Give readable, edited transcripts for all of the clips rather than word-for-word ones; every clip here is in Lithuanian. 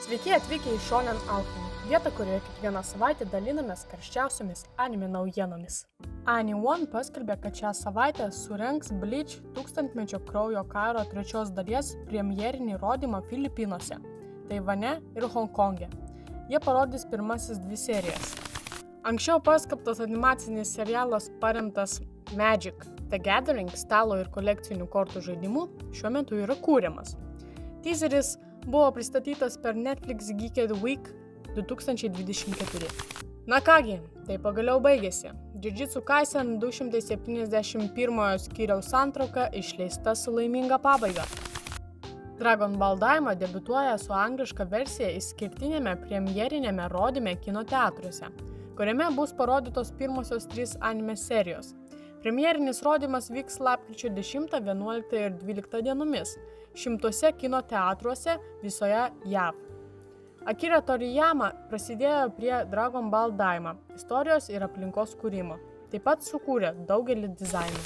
Sveiki atvykę į Shonen Alchemy, vietą, kurioje kiekvieną savaitę dalinamės karščiausiomis anime naujienomis. Ani-One paskelbė, kad šią savaitę surengs Bleach tūkstantmečio kraujo karo 3 dalies premjerinį rodymą Filipinuose, Taivane ir Honkonge. Jie parodys pirmasis 2 serijas. Anksčiau paskelbtas animacinis serialas paremtas Magic: The Gathering stalo ir kolekcinių kortų žaidimų šiuo metu yra kūriamas. Teaseris buvo pristatytas per Netflix Geeked Week 2024. Na kągi, tai pagaliau baigėsi. Jujutsu Kaisen 271 skyriaus santrauka išleista su laiminga pabaiga. Dragon Ball Daima debiutuoja su angliška versija išskirtinėme premjeriniame rodyme kino teatruose, kuriame bus parodytos pirmosios 3 anime serijos. Premjerinis rodymas vyks lapkričio 10, 11 ir 12 dienomis 100 kino teatruose visoje JAV. Akira Toriyama prasidėjo prie Dragon Ball Daima istorijos ir aplinkos kūrimo. Taip pat sukūrė daugelį dizainų.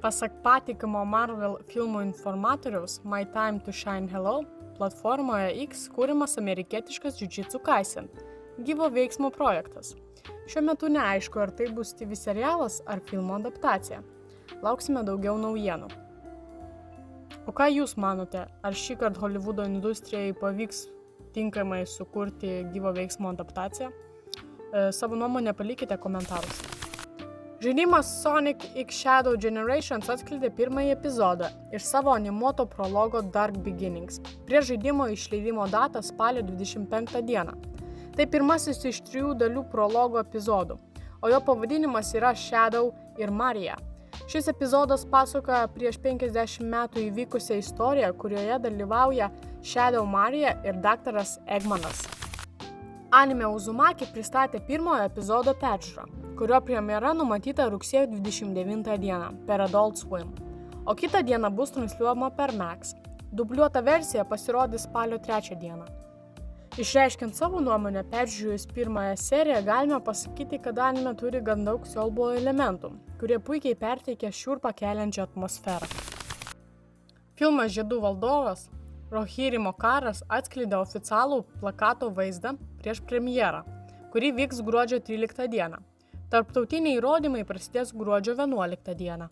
Pasak patikimo Marvel filmų informatoriaus My Time to Shine Hello, platformoje X kūrimas amerikietiškas Jujutsu Kaisen, gyvo veiksmo projektas. Šiuo metu neaišku, ar tai bus TV serialas ar filmo adaptacija. Lauksime daugiau naujienų. O ką jūs manote, ar šįkart Hollywoodo industrijai pavyks tinkamai sukurti gyvo veiksmo adaptaciją? Savo nuomonę palikite komentaruose. Žaidimas Sonic X Shadow Generations atskleidė pirmąjį epizodą iš savo animuoto prologo Dark Beginnings. Prieš žaidimo išleidimo datą spalio 25 dieną. Tai pirmasis iš 3 dalių prologo epizodų, o jo pavadinimas yra Shadow ir Marija. Šis epizodas pasakoja prieš 50 metų įvykusią istoriją, kurioje dalyvauja Shadow Marija ir daktaras Eggmanas. Anime Uzumaki pristatė pirmojo epizodo peržiūrą, kurio premjera numatyta rugsėjo 29 dieną per Adult Swim, o kitą dieną bus transliuojama per Max. Dubliuota versija pasirodys spalio 3 dieną. Išreiškiant savo nuomonę, peržiūrėjus pirmąją seriją, galime pasakyti, kad anime turi gan daug siaubo elementų, kurie puikiai perteikia šiurpą keliančią atmosferą. Filmas Žiedų valdovas Rohirimo karas atskleidė oficialų plakato vaizdą prieš premjerą, kuri vyks gruodžio 13 dieną. Tarptautiniai rodymai prasidės gruodžio 11 dieną.